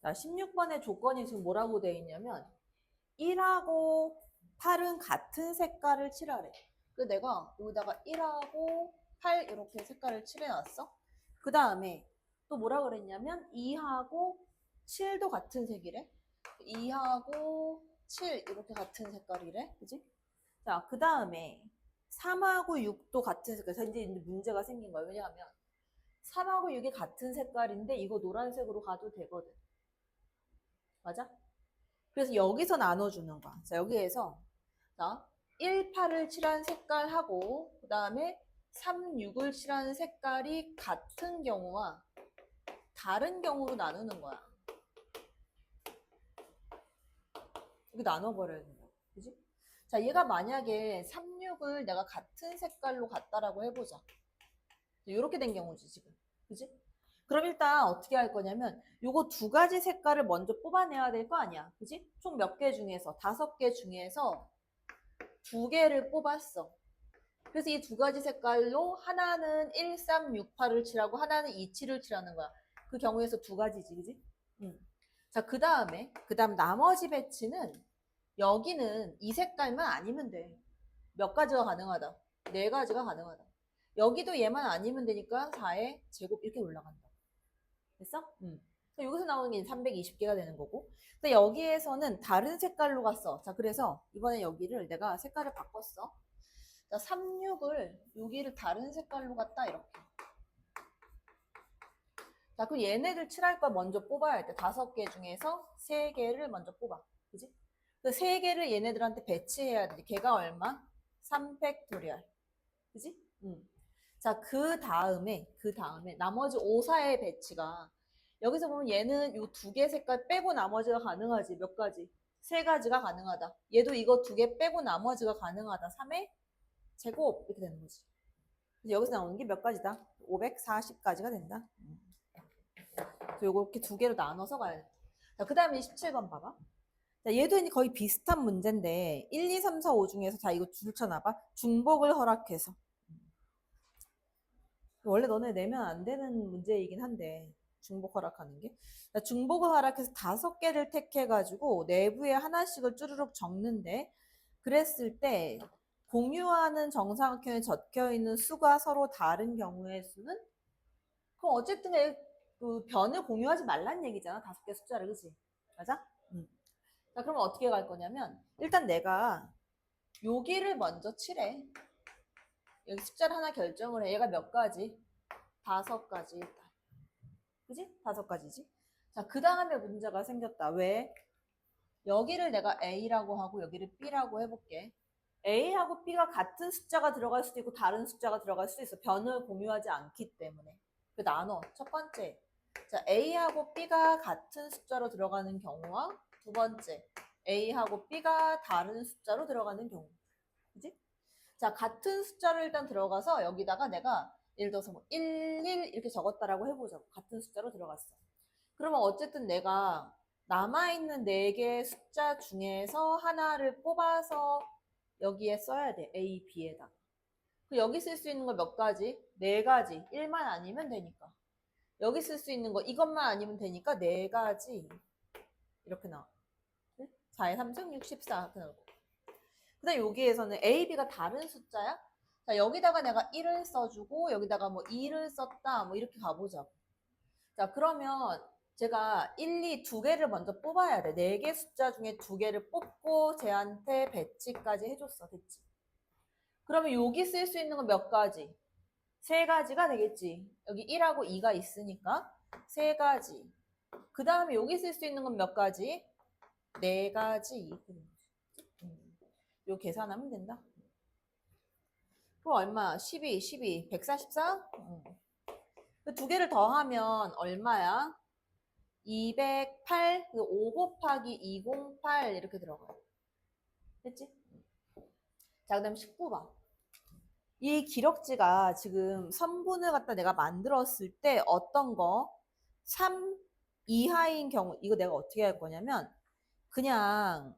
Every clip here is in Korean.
자, 16번의 조건이 지금 뭐라고 되어 있냐면 1하고 8은 같은 색깔을 칠하래. 그래서 내가 여기다가 1하고 8 이렇게 색깔을 칠해놨어. 그 다음에 또 뭐라 그랬냐면 2하고 7도 같은 색이래. 2하고 7 이렇게 같은 색깔이래. 그지? 자, 그 다음에 3하고 6도 같은 색깔. 자, 이제 문제가 생긴 거야. 왜냐하면 3하고 6이 같은 색깔인데 이거 노란색으로 가도 되거든. 맞아? 그래서 여기서 나눠주는 거야. 자, 여기에서 자, 1, 8을 칠한 색깔하고 그 다음에 3, 6을 칠한 색깔이 같은 경우와 다른 경우로 나누는 거야. 이렇게 나눠버려야 된다. 그지? 자, 얘가 만약에 3, 6을 내가 같은 색깔로 갔다라고 해보자. 이렇게 된 경우지, 지금. 그지? 그럼 일단 어떻게 할 거냐면 요거 두 가지 색깔을 먼저 뽑아내야 될 거 아니야. 그지? 총 몇 개 중에서 5개 중에서 2개를 뽑았어. 그래서 이 두 가지 색깔로 하나는 1, 3, 6, 8을 칠하고 하나는 2, 7을 칠하는 거야. 그 경우에서 두 가지지, 그지? 자, 그 다음 나머지 배치는 여기는 이 색깔만 아니면 돼. 몇 가지가 가능하다. 4가지가 가능하다. 여기도 얘만 아니면 되니까 4의 제곱 이렇게 올라간다. 됐어? 여기서 나오는 게 320개가 되는 거고. 근데 여기에서는 다른 색깔로 갔어. 자, 그래서 이번에 여기를 내가 색깔을 바꿨어. 자, 3, 6을 여기를 다른 색깔로 갔다 이렇게. 자, 그럼 얘네들 칠할 걸 먼저 뽑아야 돼. 5개 중에서 3개를 먼저 뽑아. 그지? 그 3개를 얘네들한테 배치해야 돼. 걔가 얼마? 3팩토리얼. 그지? 자, 그 다음에 나머지 5, 4의 배치가 여기서 보면 얘는 요 2개 색깔 빼고 나머지가 가능하지. 몇 가지? 3가지가 가능하다. 얘도 이거 2개 빼고 나머지가 가능하다. 3의 제곱 이렇게 되는 거지. 여기서 나오는 게 몇 가지다? 540가지가 된다. 요거 이렇게 2개로 나눠서 가야 돼. 자, 그 다음에 17번 봐봐. 자, 얘도 이제 거의 비슷한 문제인데 1, 2, 3, 4, 5 중에서 자, 이거 줄 쳐놔봐. 중복을 허락해서. 원래 너네 내면 안 되는 문제이긴 한데 중복 허락하는 게. 자, 중복을 허락해서 5개를 택해가지고 내부에 하나씩을 쭈르륵 적는데 그랬을 때 공유하는 정사각형에 적혀있는 수가 서로 다른 경우의 수는? 그럼 어쨌든 그 변을 공유하지 말란 얘기잖아. 5개 숫자를. 그치? 맞아? 자, 그러면 어떻게 갈 거냐면 일단 내가 여기를 먼저 칠해. 여기 숫자를 하나 결정을 해. 얘가 몇 가지? 5가지. 그지? 5가지지. 자, 그 다음에 문제가 생겼다. 왜? 여기를 내가 A라고 하고 여기를 B라고 해볼게. A하고 B가 같은 숫자가 들어갈 수도 있고 다른 숫자가 들어갈 수도 있어. 변을 공유하지 않기 때문에. 그 나눠. 첫 번째. 자, A하고 B가 같은 숫자로 들어가는 경우와 두 번째. A하고 B가 다른 숫자로 들어가는 경우. 그지? 자, 같은 숫자로 일단 들어가서 여기다가 내가 예를 들어서 뭐 1, 1 이렇게 적었다라고 해보자고. 같은 숫자로 들어갔어. 그러면 어쨌든 내가 남아있는 4개의 숫자 중에서 하나를 뽑아서 여기에 써야 돼. A, B에다가. 여기 쓸 수 있는 거 몇 가지? 4가지. 1만 아니면 되니까. 여기 쓸 수 있는 거 이것만 아니면 되니까 4가지. 이렇게 나와. 4의 3승 64 이렇게 나오고. 그 다음 여기에서는 A, B가 다른 숫자야? 자, 여기다가 내가 1을 써주고 여기다가 뭐 2를 썼다 뭐 이렇게 가보자고. 자, 그러면 제가 1, 2, 2개를 먼저 뽑아야 돼. 4개 숫자 중에 2개를 뽑고 쟤한테 배치까지 해줬어. 됐지? 그러면 여기 쓸 수 있는 건 몇 가지? 3가지가 되겠지. 여기 1하고 2가 있으니까 3가지. 그 다음에 여기 쓸 수 있는 건 몇 가지? 4가지. 요 계산하면 된다. 그럼 얼마? 12, 144? 그 2개를 더하면 얼마야? 208, 5 곱하기 208 이렇게 들어가요. 됐지? 자, 그 다음 19번. 이 기럭지가 지금 선분을 갖다 내가 만들었을 때 어떤 거? 3 이하인 경우, 이거 내가 어떻게 할 거냐면, 그냥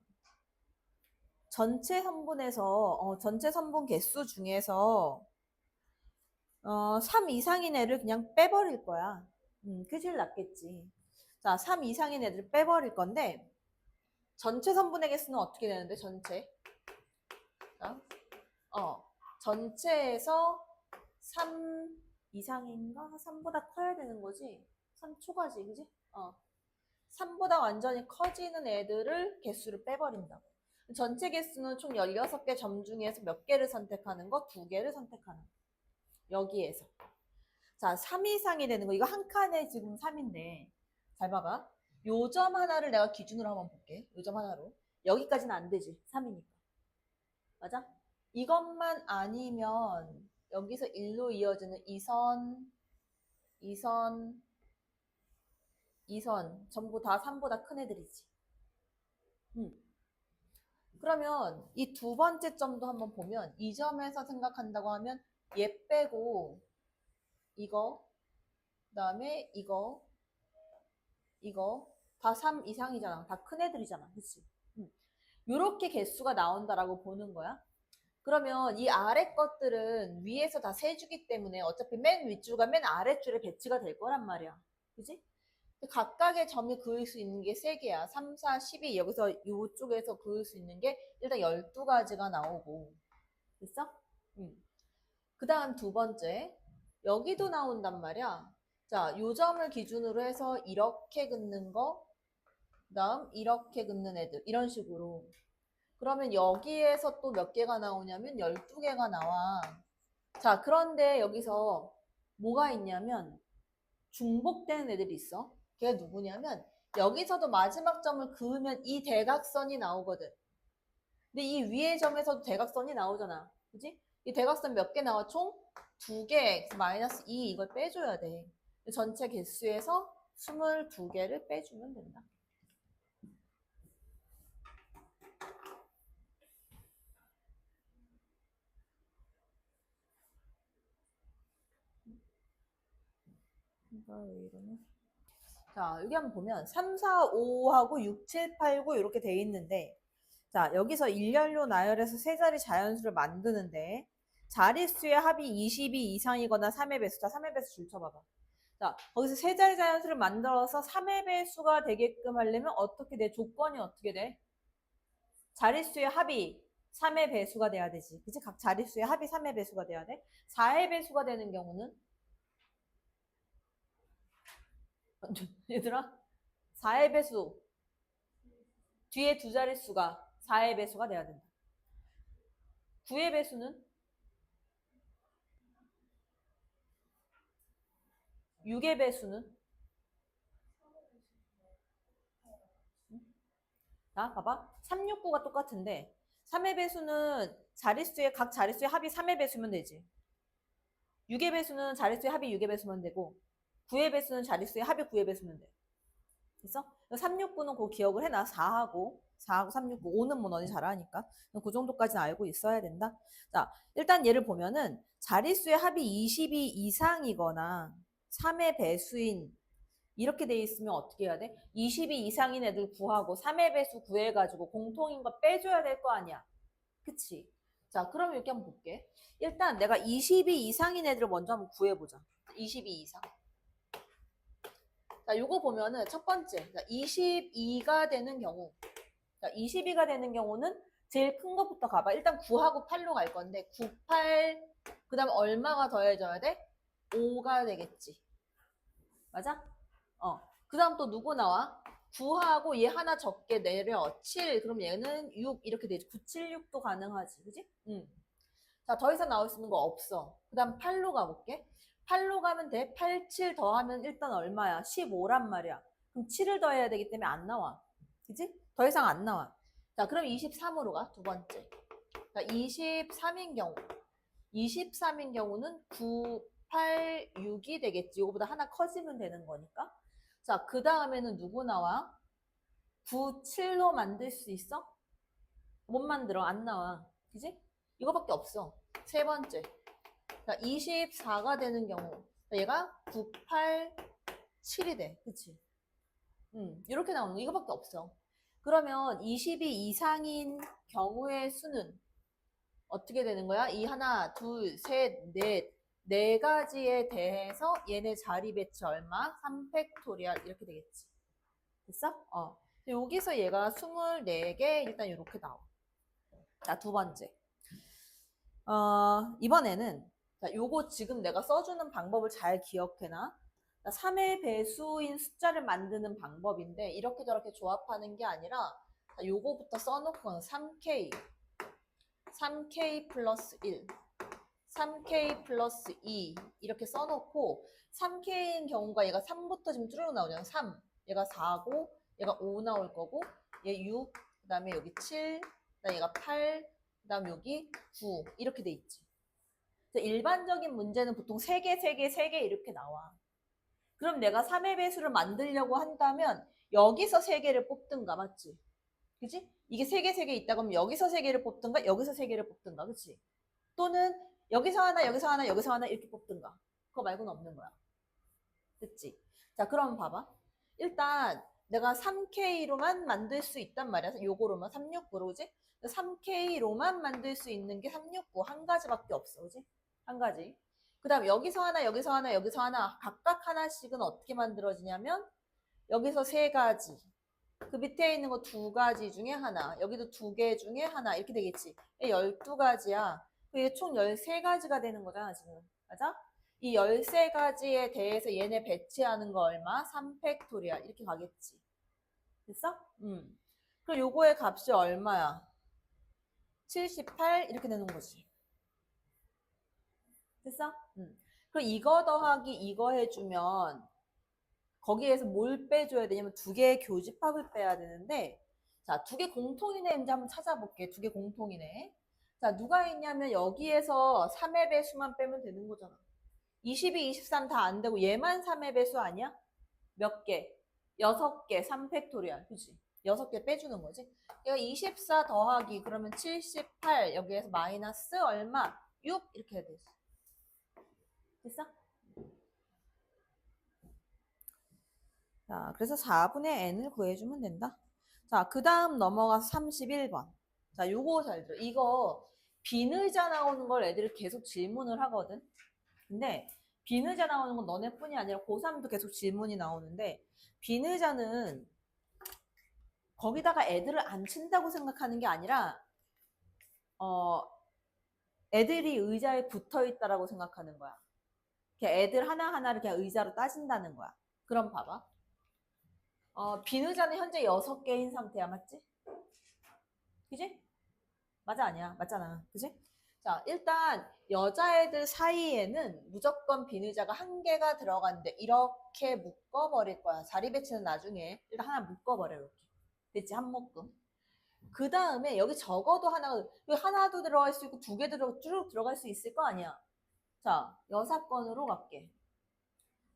전체 선분에서, 전체 선분 개수 중에서, 3 이상인 애를 그냥 빼버릴 거야. 그게 제일 낫겠지. 자, 3 이상인 애들 빼버릴 건데 전체 선분의 개수는 어떻게 되는데 전체? 자, 전체에서 3 이상인가? 3보다 커야 되는 거지? 3 초과지, 그지? 3보다 완전히 커지는 애들을 개수를 빼버린다고. 전체 개수는 총 16개 점 중에서 몇 개를 선택하는 거? 2개를 선택하는 거. 여기에서. 자, 3 이상이 되는 거. 이거 한 칸에 지금 3인데. 잘 봐봐. 요 점 하나를 내가 기준으로 한번 볼게. 요 점 하나로. 여기까지는 안 되지. 3이니까. 맞아? 이것만 아니면 여기서 1로 이어지는 2선, 2선, 2선 전부 다 3보다 큰 애들이지. 그러면 이 두 번째 점도 한번 보면 이 점에서 생각한다고 하면 얘 빼고 이거, 그다음에 이거 다 3 이상이잖아. 다 큰 애들이잖아. 그치? 요렇게 개수가 나온다라고 보는 거야. 그러면 이 아래 것들은 위에서 다 세주기 때문에 어차피 맨 윗줄과 맨 아랫줄에 배치가 될 거란 말이야. 그지? 각각의 점이 그을 수 있는 게 3개야. 3, 4, 12. 여기서 이쪽에서 그을 수 있는 게 일단 12가지가 나오고. 됐어? 그 다음 두 번째. 여기도 나온단 말이야. 자, 요 점을 기준으로 해서 이렇게 긋는 거, 그 다음 이렇게 긋는 애들. 이런 식으로. 그러면 여기에서 또 몇 개가 나오냐면 12개가 나와. 자, 그런데 여기서 뭐가 있냐면 중복되는 애들이 있어. 걔가 누구냐면 여기서도 마지막 점을 그으면 이 대각선이 나오거든. 근데 이 위의 점에서도 대각선이 나오잖아. 그지? 이 대각선 몇 개 나와? 총 2개. 그래서 마이너스 2 이걸 빼줘야 돼. 전체 개수에서 22개를 빼주면 된다. 왜 이러냐? 자, 여기 한번 보면 3, 4, 5하고 6, 7, 8, 9 이렇게 돼 있는데 자, 여기서 일렬로 나열해서 세 자리 자연수를 만드는데 자릿수의 합이 22 이상이거나 3의 배수. 자, 3의 배수 줄 쳐봐봐. 자, 거기서 세 자리 자연수를 만들어서 3의 배수가 되게끔 하려면 어떻게 돼? 조건이 어떻게 돼? 자릿수의 합이 3의 배수가 돼야 되지. 그치? 각 자릿수의 합이 3의 배수가 돼야 돼. 4의 배수가 되는 경우는 얘들아 4의 배수 뒤에 두 자릿수가 4의 배수가 돼야 된다. 9의 배수는 6의 배수는 자, 봐봐. 3, 6, 9가 똑같은데 3의 배수는 각 자릿수의 합이 3의 배수면 되지. 6의 배수는 자릿수의 합이 6의 배수면 되고 9의 배수는 자릿수의 합이 9의 배수면 돼. 됐어? 3, 6, 9는 그 기억을 해놔. 4하고 3, 6, 9. 5는 뭐 너네 잘 아니까. 그 정도까지는 알고 있어야 된다. 자, 일단 얘를 보면은 자릿수의 합이 22 이상이거나 3의 배수인 이렇게 돼 있으면 어떻게 해야 돼? 22 이상인 애들 구하고 3의 배수 구해가지고 공통인 거 빼줘야 될 거 아니야. 그치? 자, 그럼 이렇게 한번 볼게. 일단 내가 22 이상인 애들을 먼저 한번 구해보자. 22 이상. 자, 요거 보면은 첫 번째, 22가 되는 경우. 자, 22가 되는 경우는 제일 큰 것부터 가봐. 일단 9하고 8로 갈 건데, 9, 8, 그 다음 얼마가 더해져야 돼? 5가 되겠지. 맞아? 그 다음 또 누구 나와? 9하고 얘 하나 적게 내려. 7. 그럼 얘는 6 이렇게 되지. 9, 7, 6도 가능하지. 그지? 자, 더 이상 나올 수 있는 거 없어. 그 다음 8로 가볼게. 8로 가면 돼. 8, 7 더하면 일단 얼마야? 15란 말이야. 그럼 7을 더해야 되기 때문에 안 나와. 그지? 더 이상 안 나와. 자, 그럼 23으로 가. 두 번째. 자, 23인 경우. 23인 경우는 9, 8, 6이 되겠지. 이거보다 하나 커지면 되는 거니까. 자, 그 다음에는 누구 나와? 9, 7로 만들 수 있어? 못 만들어. 안 나와. 그지? 이거밖에 없어. 세 번째. 자, 24가 되는 경우. 얘가 9, 8, 7이 돼. 그치? 이렇게 나오는 거. 이거밖에 없어. 그러면 22 이상인 경우의 수는 어떻게 되는 거야? 이 하나, 둘, 셋, 넷, 네 가지에 대해서 얘네 자리 배치 얼마? 3팩토리얼 이렇게 되겠지. 됐어? 여기서 얘가 24개 일단 이렇게 나와. 자, 두 번째. 이번에는 자, 요거 지금 내가 써주는 방법을 잘 기억해놔. 3의 배수인 숫자를 만드는 방법인데 이렇게 저렇게 조합하는 게 아니라 자, 요거부터 써놓고 3K 3K 플러스 1 3K 플러스 2 이렇게 써놓고 3K인 경우가 얘가 3부터 지금 쭈르륵 나오잖아. 3 얘가 4고 얘가 5 나올 거고 얘 6, 그 다음에 여기 7, 그 다음에 얘가 8, 그 다음에 여기 9 이렇게 돼 있지. 일반적인 문제는 보통 3개, 3개, 3개 이렇게 나와. 그럼 내가 3의 배수를 만들려고 한다면 여기서 3개를 뽑든가, 맞지? 그치? 이게 3개, 3개 있다 그러면 여기서 3개를 뽑든가 여기서 3개를 뽑든가, 그치? 또는 여기서 하나, 여기서 하나, 여기서 하나 이렇게 뽑든가. 그거 말고는 없는 거야. 됐지? 자, 그럼 봐봐. 일단 내가 3K로만 만들 수 있단 말이야. 요거로만 369로, 그지? 3K로만 만들 수 있는 게 369 한 가지밖에 없어, 그지? 한 가지. 그 다음 여기서 하나, 여기서 하나, 여기서 하나 각각 하나씩은 어떻게 만들어지냐면 여기서 3가지, 그 밑에 있는 거 2가지 중에 하나, 여기도 2개 중에 하나 이렇게 되겠지. 12가지야. 이게 총 13가지가 되는 거잖아, 지금. 맞아? 이 13가지에 대해서 얘네 배치하는 거 얼마? 3팩토리얼. 이렇게 가겠지. 됐어? 그럼 요거의 값이 얼마야? 78 이렇게 되는 거지. 됐어? 그럼 이거 더하기 이거 해주면 거기에서 뭘 빼줘야 되냐면 2개의 교집합을 빼야 되는데 자, 2개 공통이네 이제 한번 찾아볼게. 2개 공통이네. 자, 누가 있냐면 여기에서 3의 배수만 빼면 되는 거잖아. 22, 23 다 안 되고 얘만 3의 배수 아니야? 몇 개? 6개, 3팩토리얼. 그치? 6개 빼주는 거지. 얘가 24 더하기 그러면 78 여기에서 마이너스 얼마? 6 이렇게 해야 되지. 됐어? 자, 그래서 4분의 n을 구해주면 된다. 자, 그 다음 넘어가서 31번. 자, 요거 잘 들어. 이거 비의자 나오는 걸 애들이 계속 질문을 하거든. 근데 비의자 나오는 건 너네뿐이 아니라 고3도 계속 질문이 나오는데 비의자는 거기다가 애들을 안 친다고 생각하는 게 아니라 애들이 의자에 붙어 있다라고 생각하는 거야. 애들 하나하나를 그냥 의자로 따진다는 거야. 그럼 봐봐. 비의자는 현재 6개인 상태야, 맞지? 그지? 맞아, 아니야? 맞잖아. 그지? 자, 일단 여자애들 사이에는 무조건 비의자가 1개가 들어간대. 이렇게 묶어버릴 거야. 자리 배치는 나중에 일단 하나 묶어버려, 이렇게. 됐지? 한 묶음. 그 다음에 여기 적어도 하나도 들어갈 수 있고 2개 쭉 들어갈 수 있을 거 아니야. 자, 여사건으로 갈게.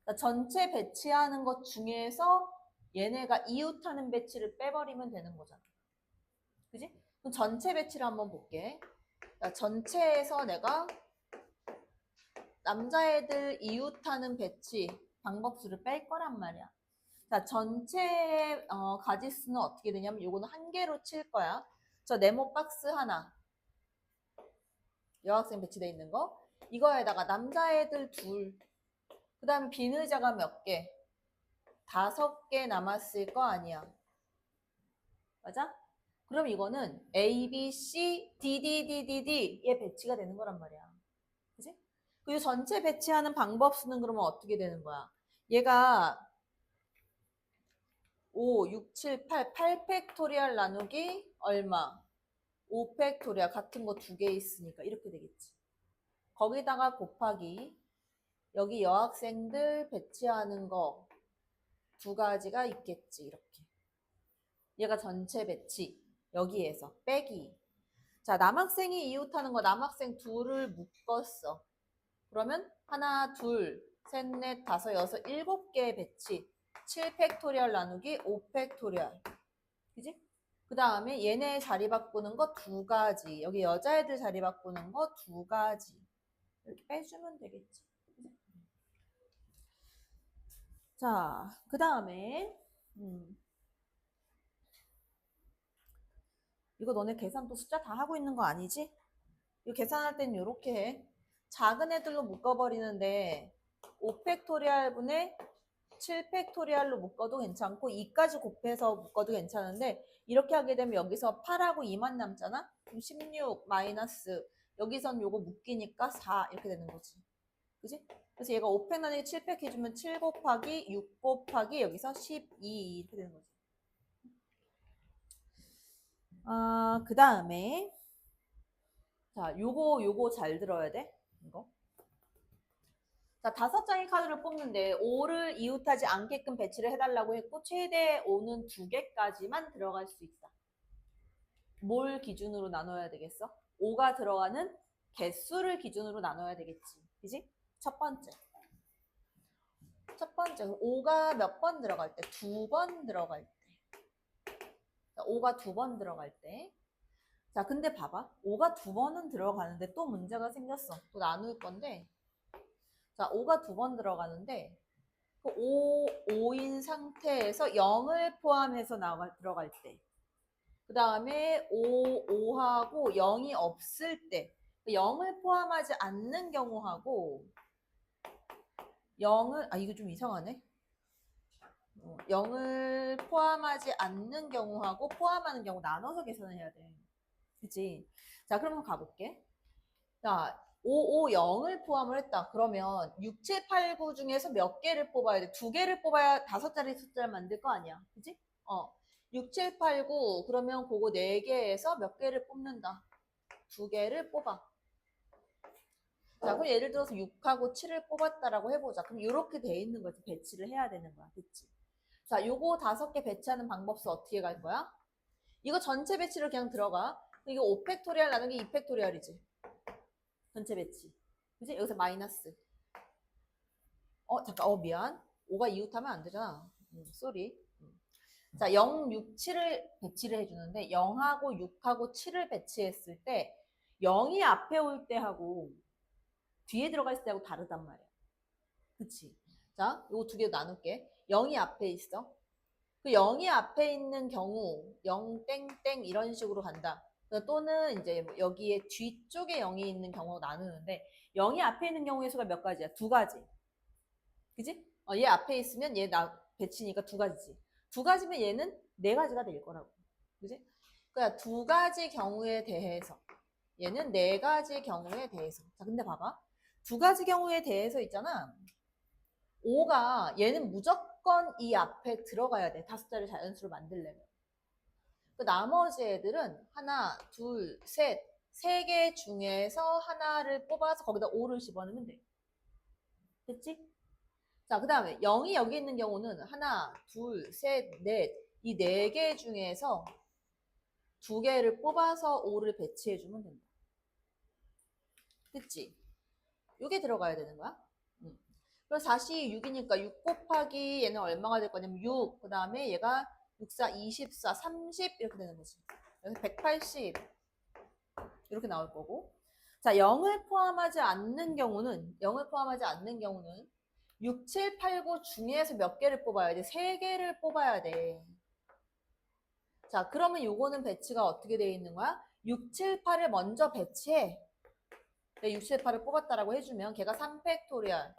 자, 전체 배치하는 것 중에서 얘네가 이웃하는 배치를 빼버리면 되는 거잖아. 그지? 그럼 전체 배치를 한번 볼게. 자, 전체에서 내가 남자애들 이웃하는 배치 방법수를 뺄 거란 말이야. 자, 전체 가지수는 어떻게 되냐면 요거는 1개로 칠 거야. 저 네모 박스 하나. 여학생 배치돼 있는 거. 이거에다가 남자애들 둘. 그 다음에 비의자가 몇 개? 5개 남았을 거 아니야. 맞아? 그럼 이거는 A, B, C, D, D, D, D, D에 배치가 되는 거란 말이야. 그지? 그리고 전체 배치하는 방법 수는 그러면 어떻게 되는 거야? 얘가 5, 6, 7, 8, 8팩토리얼 나누기 얼마? 5팩토리얼 같은 거 2개 있으니까 이렇게 되겠지. 거기다가 곱하기 여기 여학생들 배치하는 거 2가지가 있겠지. 이렇게. 얘가 전체 배치. 여기에서 빼기. 자, 남학생이 이웃하는 거 남학생 둘을 묶었어. 그러면 하나, 둘, 셋, 넷, 다섯, 여섯, 7개의 배치. 7팩토리얼 나누기 5팩토리얼. 그지? 그 다음에 얘네 자리 바꾸는 거 2가지. 여기 여자애들 자리 바꾸는 거 2가지. 이렇게 빼주면 되겠지. 자, 그 다음에 이거 너네 계산 또 숫자 다 하고 있는 거 아니지? 이거 계산할 때는 이렇게 해. 작은 애들로 묶어버리는데 5팩토리얼 분의 7팩토리얼로 묶어도 괜찮고 2까지 곱해서 묶어도 괜찮은데 이렇게 하게 되면 여기서 8하고 2만 남잖아? 그럼 16 마이너스 여기선 요거 묶이니까 4 이렇게 되는 거지. 그지? 그래서 얘가 5팩 나누기 7팩 해주면 7 곱하기 6 곱하기 여기서 12 이렇게 되는 거지. 그 다음에 자, 요거 잘 들어야 돼. 이거. 자, 5장의 카드를 뽑는데 5를 이웃하지 않게끔 배치를 해달라고 했고 최대 5는 2개까지만 들어갈 수 있다. 뭘 기준으로 나눠야 되겠어? 5가 들어가는 개수를 기준으로 나눠야 되겠지. 그지? 첫 번째. 5가 몇 번 들어갈 때? 2번 들어갈 때. 자, 5가 2번 들어갈 때. 자, 근데 봐봐. 5가 2번은 들어가는데 또 문제가 생겼어. 또 나눌 건데. 자, 5가 2번 들어가는데 5인 상태에서 0을 포함해서 들어갈 때. 그 다음에 5하고 0이 없을 때. 0을 포함하지 않는 경우하고 0을, 이거 좀 이상하네. 0을 포함하지 않는 경우하고 포함하는 경우 나눠서 계산을 해야 돼. 그치? 자, 그럼 가볼게. 자, 5, 5, 0을 포함을 했다. 그러면 6, 7, 8, 9 중에서 몇 개를 뽑아야 돼? 2개를 뽑아야 5자리 숫자를 만들 거 아니야. 그치? 6, 7, 8, 9 그러면 그거 4개에서 몇 개를 뽑는다. 2개를 뽑아. 자, 그럼 예를 들어서 6하고 7을 뽑았다라고 해보자. 그럼 이렇게 돼 있는 거지. 배치를 해야 되는 거야. 그치? 자, 요거 5개 배치하는 방법서 어떻게 갈 거야? 이거 전체 배치로 그냥 들어가. 이거 5팩토리얼 나누기 2팩토리얼이지. 전체 배치. 그치? 여기서 마이너스. 잠깐, 미안. 5가 이웃하면 안 되잖아. 쏘리. 자, 0, 6, 7을 배치를 해주는데 0하고 6하고 7을 배치했을 때 0이 앞에 올 때하고 뒤에 들어가 있을 때하고 다르단 말이야. 그치? 자, 요거 2개 나눌게. 0이 앞에 있어. 그 0이 앞에 있는 경우 0 땡땡 이런 식으로 간다. 또는 이제 여기에 뒤쪽에 0이 있는 경우 나누는데 0이 앞에 있는 경우의 수가 몇 가지야? 2가지. 그지? 얘 앞에 있으면 얘 배치니까 2가지지. 2가지면 얘는 4가지가 될 거라고. 그지? 그러니까 2가지 경우에 대해서 얘는 4가지 경우에 대해서. 자, 근데 봐봐. 2가지 경우에 대해서 있잖아. 5가 얘는 무조건 이 앞에 들어가야 돼. 5자리 자연수를 만들려면. 그 나머지 애들은 하나, 둘, 셋, 3개 중에서 하나를 뽑아서 거기다 5를 집어넣으면 돼. 됐지? 자, 그 다음에 0이 여기 있는 경우는 하나, 둘, 셋, 넷, 이 4개 중에서 2개를 뽑아서 5를 배치해주면 된다. 됐지? 이게 들어가야 되는 거야. 그래서 다시 6이니까 6 곱하기 얘는 얼마가 될 거냐면 6, 그 다음에 얘가 6, 4, 24, 30 이렇게 되는 거지. 그래서 180 이렇게 나올 거고. 자, 0을 포함하지 않는 경우는 6, 7, 8, 9 중에서 몇 개를 뽑아야 돼? 3개를 뽑아야 돼. 자, 그러면 요거는 배치가 어떻게 되어 있는 거야? 6, 7, 8을 먼저 배치해. 6, 7, 8을 뽑았다라고 해주면 걔가 3팩토리얼.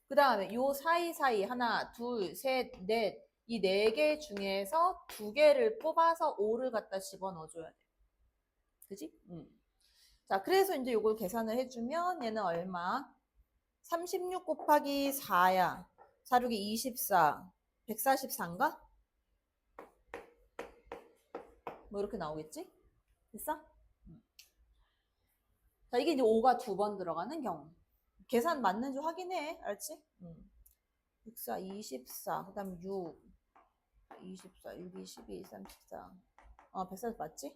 그 다음에 요 사이사이 하나, 둘, 셋, 넷 이 4개 중에서 2개를 뽑아서 5를 갖다 집어넣어줘야 돼. 그지? 자, 그래서 이제 요걸 계산을 해주면 얘는 얼마? 36 곱하기 4야. 4, 6이 24. 144인가? 뭐 이렇게 나오겠지? 됐어? 자, 이게 이제 5가 2번 들어가는 경우. 계산 맞는지 확인해. 알지? 6, 4, 24. 그 다음 6, 24, 6, 2, 12, 34. 140 맞지?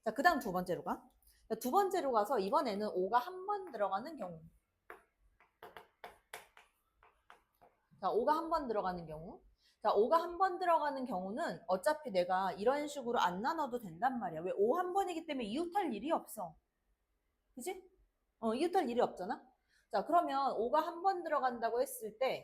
자, 그 다음 2번째로 가. 자, 2번째로 가서 이번에는 5가 한 번 들어가는 경우. 자, 5가 한 번 들어가는 경우. 자, 5가 한 번 들어가는 경우는 어차피 내가 이런 식으로 안 나눠도 된단 말이야. 왜? 5 한 번이기 때문에 이웃할 일이 없어. 그지? 이웃할 일이 없잖아? 자, 그러면 5가 한 번 들어간다고 했을 때,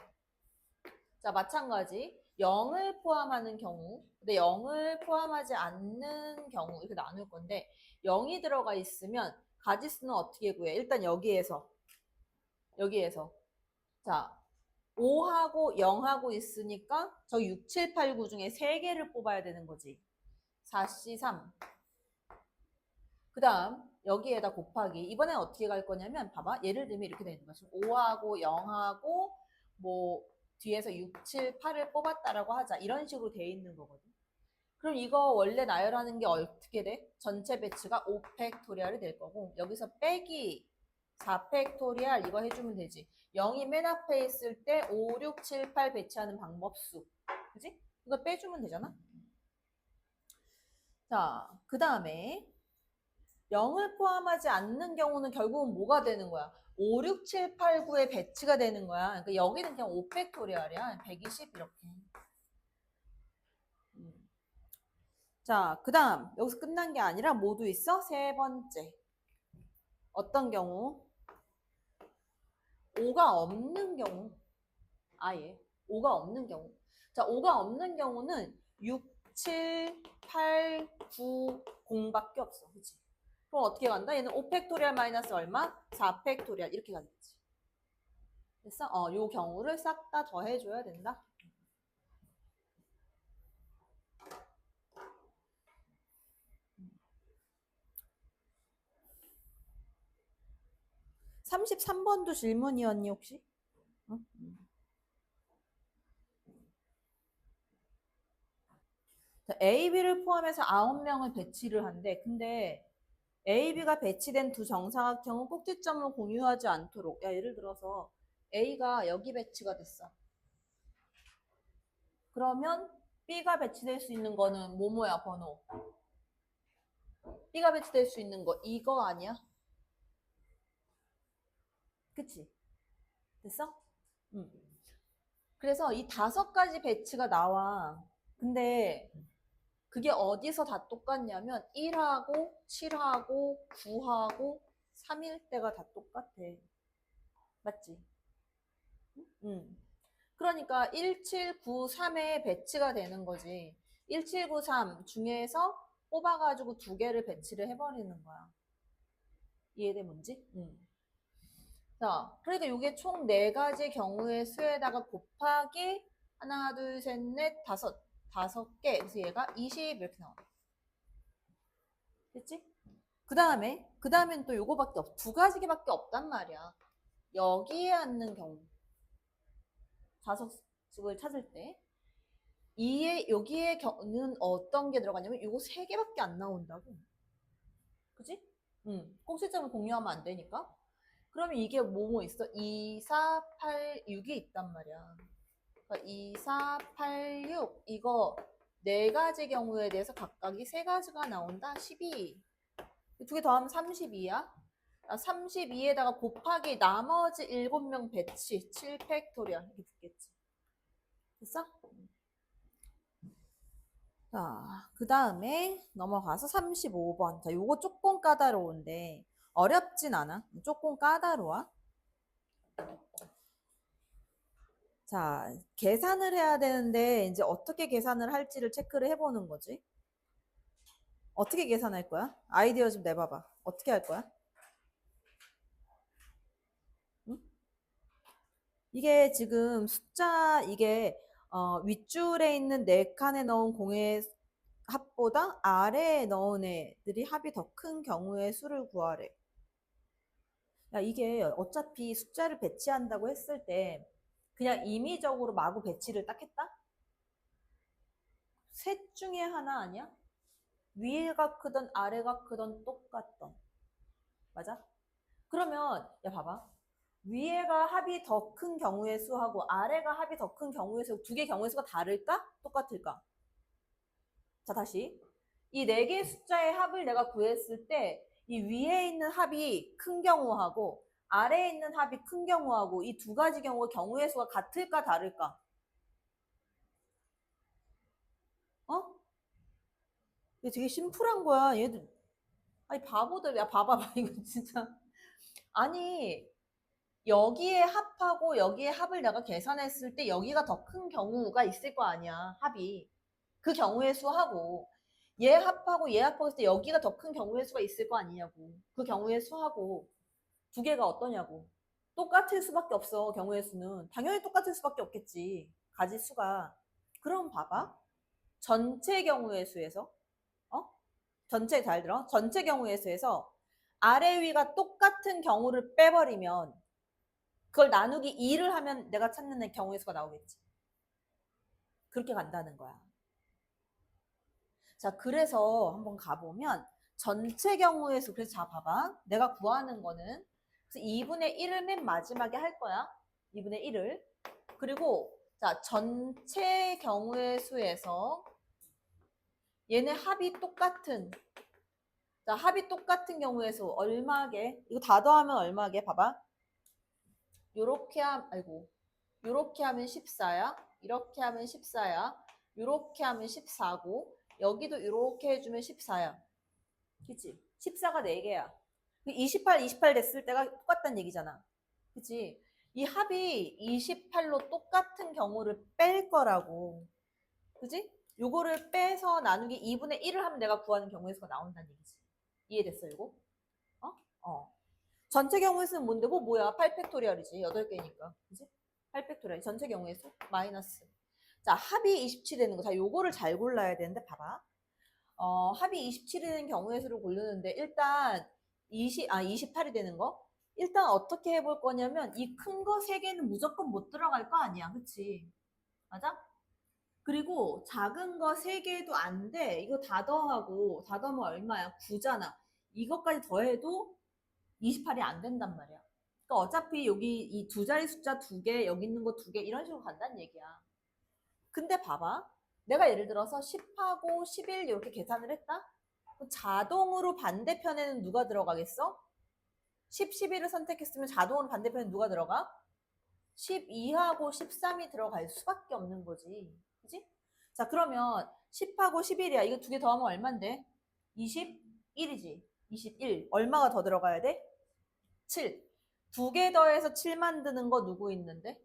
자, 마찬가지. 0을 포함하는 경우, 근데 0을 포함하지 않는 경우, 이렇게 나눌 건데, 0이 들어가 있으면 가지수는 어떻게 구해? 일단 여기에서. 자, 5하고 0하고 있으니까 저 6, 7, 8, 9 중에 3개를 뽑아야 되는 거지. 4C3. 그 다음 여기에다 곱하기. 이번엔 어떻게 갈 거냐면 봐봐. 예를 들면 이렇게 되는 거야. 5하고 0하고 뭐 뒤에서 6, 7, 8을 뽑았다라고 하자. 이런 식으로 돼 있는 거거든. 그럼 이거 원래 나열하는 게 어떻게 돼? 전체 배치가 5팩토리얼이 될 거고 여기서 빼기 4팩토리얼 이거 해주면 되지. 0이 맨 앞에 있을 때 5, 6, 7, 8 배치하는 방법수. 그지? 이거 빼주면 되잖아? 자, 그 다음에 0을 포함하지 않는 경우는 결국은 뭐가 되는 거야? 5, 6, 7, 8, 9에 배치가 되는 거야. 그러니까 여기는 그냥 5팩토리얼이야. 120 이렇게. 자, 그 다음 여기서 끝난 게 아니라 모두 있어? 세 번째. 어떤 경우? 5가 없는 경우. 아예. 5가 없는 경우. 자, 5가 없는 경우는 6, 7, 8, 9, 0밖에 없어. 그치? 그럼 어떻게 간다? 얘는 5팩토리얼 마이너스 얼마? 4팩토리얼. 이렇게 가겠지. 됐어? 요 경우를 싹 다 더해줘야 된다. 33번도 질문이었니, 혹시? 어? A, B를 포함해서 9명을 배치를 한대. 근데 A, B가 배치된 두 정사각형은 꼭지점을 공유하지 않도록. 야, 예를 들어서 A가 여기 배치가 됐어. 그러면 B가 배치될 수 있는 거는 뭐뭐야, 번호. B가 배치될 수 있는 거 이거 아니야? 그치? 됐어? 응. 그래서 이 5가지 배치가 나와. 근데 그게 어디서 다 똑같냐면 1하고 7하고 9하고 3일 때가 다 똑같아. 맞지? 응. 그러니까 1793에 배치가 되는 거지. 1793 중에서 뽑아가지고 2개를 배치를 해버리는 거야. 이해돼, 뭔지? 응. 자, 그러니까 이게 총 4가지 경우의 수에다가 곱하기 하나, 둘, 셋, 넷, 다섯 개. 그래서 얘가 20 이렇게 나와. 됐지? 그 다음엔 또 요거밖에 없어. 2가지밖에 없단 말이야. 여기에 앉는 경우. 좌석을 찾을 때. 여기에는 어떤 게 들어가냐면 요거 3개밖에 안 나온다고. 그지? 응. 꼭지점을 공유하면 안 되니까. 그러면 이게 뭐뭐 있어? 2, 4, 8, 6이 있단 말이야. 그러니까 2, 4, 8, 6 이거 4가지 경우에 대해서 각각이 3가지가 나온다. 12. 2개 더하면 32야. 32에다가 곱하기 나머지 7명 배치 7팩토리얼 이렇게 붙겠지. 됐어? 자, 그 다음에 넘어가서 35번. 자, 요거 조금 까다로운데 어렵진 않아. 조금 까다로워. 자, 계산을 해야 되는데 이제 어떻게 계산을 할지를 체크를 해보는 거지. 어떻게 계산할 거야? 아이디어 좀 내봐봐. 어떻게 할 거야? 응? 이게 지금 숫자 이게 윗줄에 있는 4칸에 넣은 공의 합보다 아래에 넣은 애들이 합이 더 큰 경우의 수를 구하래. 야, 이게 어차피 숫자를 배치한다고 했을 때 그냥 임의적으로 마구 배치를 딱 했다? 셋 중에 하나 아니야? 위가 크던 아래가 크던 똑같던. 맞아? 그러면 야 봐봐. 위에가 합이 더 큰 경우의 수하고 아래가 합이 더 큰 경우의 수, 2개 경우의 수가 다를까? 똑같을까? 자, 다시. 이 4개의 숫자의 합을 내가 구했을 때 이 위에 있는 합이 큰 경우하고 아래에 있는 합이 큰 경우하고 이 2가지 경우의 수가 같을까 다를까? 어? 이게 되게 심플한 거야. 얘들. 아니, 바보들. 야, 봐봐봐. 이거 진짜. 아니, 여기에 합하고 여기에 합을 내가 계산했을 때 여기가 더 큰 경우가 있을 거 아니야. 합이. 그 경우의 수하고 얘 합하고 얘 합하고 했을 때 여기가 더 큰 경우의 수가 있을 거 아니냐고. 그 경우의 수하고 2개가 어떠냐고. 똑같을 수밖에 없어. 경우의 수는 당연히 똑같을 수밖에 없겠지. 가지 수가. 그럼 봐봐. 전체 경우의 수에서 전체 잘 들어. 전체 경우의 수에서 아래 위가 똑같은 경우를 빼버리면 그걸 나누기 2를 하면 내가 찾는 경우의 수가 나오겠지. 그렇게 간다는 거야. 자, 그래서 한번 가보면 전체 경우의 수, 그래서 자, 봐봐. 내가 구하는 거는 그래서 2분의 1을 맨 마지막에 할 거야. 2분의 1을. 그리고 자, 전체 경우의 수에서 얘네 합이 똑같은 자, 합이 똑같은 경우의 수 얼마게? 이거 다 더하면 얼마게? 봐봐. 요렇게 아이고. 요렇게 하면 14야. 이렇게 하면 14야. 요렇게 하면 14고 여기도 요렇게 해주면 14야. 그치? 14가 4개야. 28, 28 됐을 때가 똑같다는 얘기잖아. 그치? 이 합이 28로 똑같은 경우를 뺄 거라고. 그치? 요거를 빼서 나누기 2분의 1을 하면 내가 구하는 경우의 수가 나온다는 얘기지. 이해됐어, 이거? 어? 어. 전체 경우의 수는 뭔데? 뭐야? 8팩토리얼이지. 8개니까. 그치? 8팩토리얼. 전체 경우의 수 마이너스. 자, 합이 27 되는 거. 자, 요거를 잘 골라야 되는데, 봐봐. 합이 27이 되는 경우의 수를 고르는데, 일단 28이 되는 거? 일단 어떻게 해볼 거냐면, 이 큰 거 3개는 무조건 못 들어갈 거 아니야. 그치? 맞아? 그리고 작은 거 3개도 안 돼. 이거 다 더하면 얼마야? 9잖아. 이것까지 더해도 28이 안 된단 말이야. 그러니까 어차피 여기 이 두 자리 숫자 2개, 여기 있는 거 2개 이런 식으로 간다는 얘기야. 근데 봐봐. 내가 예를 들어서 10하고 11 이렇게 계산을 했다? 그럼 자동으로 반대편에는 누가 들어가겠어? 10, 11을 선택했으면 자동으로 반대편에 누가 들어가? 12하고 13이 들어갈 수밖에 없는 거지. 그지? 자, 그러면 10하고 11이야. 이거 2개 더하면 얼만데? 21이지. 21. 얼마가 더 들어가야 돼? 7. 2개 더해서 7 만드는 거 누구 있는데?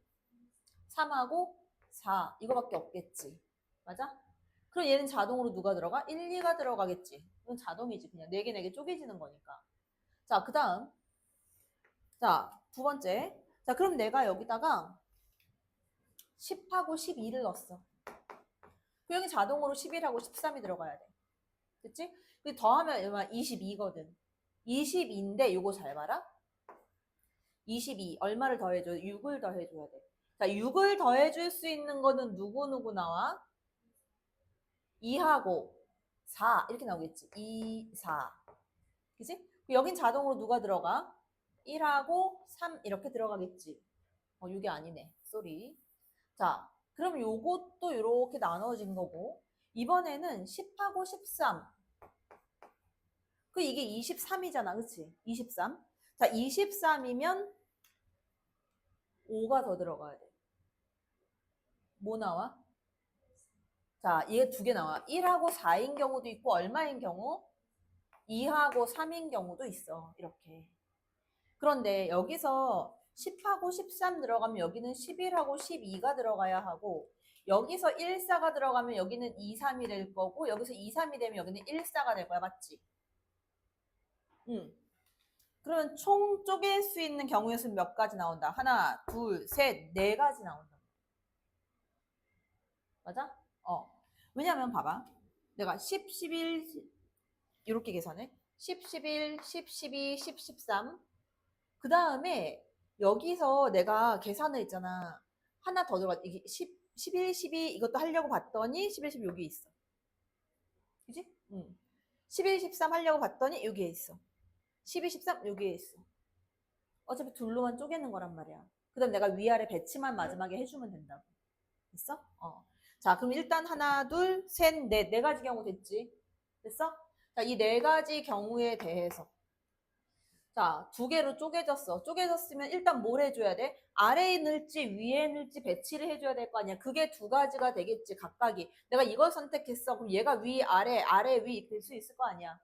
3하고 4. 이거밖에 없겠지. 맞아? 그럼 얘는 자동으로 누가 들어가? 1, 2가 들어가겠지. 이건 자동이지. 그냥 4개, 4개 쪼개지는 거니까. 자, 그 다음. 자, 두 번째. 자, 그럼 내가 여기다가 10하고 12를 넣었어. 그 여기 자동으로 11하고 13이 들어가야 돼. 그치? 그 더하면 얼마? 22거든. 22인데 요거 잘 봐라. 22. 얼마를 더해줘? 6을 더해줘야 돼. 자, 6을 더해줄 수 있는 거는 누구 나와? 2하고 4 이렇게 나오겠지. 2, 4. 그치? 여긴 자동으로 누가 들어가? 1하고 3 이렇게 들어가겠지. 6이 아니네. 쏘리. 자, 그럼 요것도 이렇게 나눠진 거고 이번에는 10하고 13. 이게 23이잖아. 그치? 23. 자, 23이면 5가 더 들어가야 돼. 뭐 나와? 자, 얘 2개 나와. 1하고 4인 경우도 있고 얼마인 경우? 2하고 3인 경우도 있어. 이렇게. 그런데 여기서 10하고 13 들어가면 여기는 11하고 12가 들어가야 하고 여기서 1, 4가 들어가면 여기는 2, 3이 될 거고 여기서 2, 3이 되면 여기는 1, 4가 될 거야. 맞지? 응. 그러면 총 쪼갤 수 있는 경우의 수는 몇 가지 나온다? 하나, 둘, 셋, 4가지 나온다. 맞아? 왜냐면 봐봐. 내가 10, 11 이렇게 계산해. 10, 11, 10, 12, 10, 13. 그 다음에 여기서 내가 계산을 했잖아. 하나 더 들어가. 이게 10, 11, 12 이것도 하려고 봤더니 11, 12 여기 있어. 그지? 응. 11, 13 하려고 봤더니 여기에 있어. 12, 13 여기에 있어. 어차피 둘로만 쪼개는 거란 말이야. 그 다음 내가 위아래 배치만 마지막에 해주면 된다고. 됐어? 자, 그럼 일단 하나, 둘, 셋, 넷. 4가지 경우 됐지? 됐어? 자, 이 4가지 경우에 대해서. 자, 2개로 쪼개졌어. 쪼개졌으면 일단 뭘 해줘야 돼? 아래에 넣을지 위에 넣을지 배치를 해줘야 될 거 아니야. 그게 2가지가 되겠지, 각각이. 내가 이걸 선택했어. 그럼 얘가 위, 아래, 위 될 수 있을 거 아니야.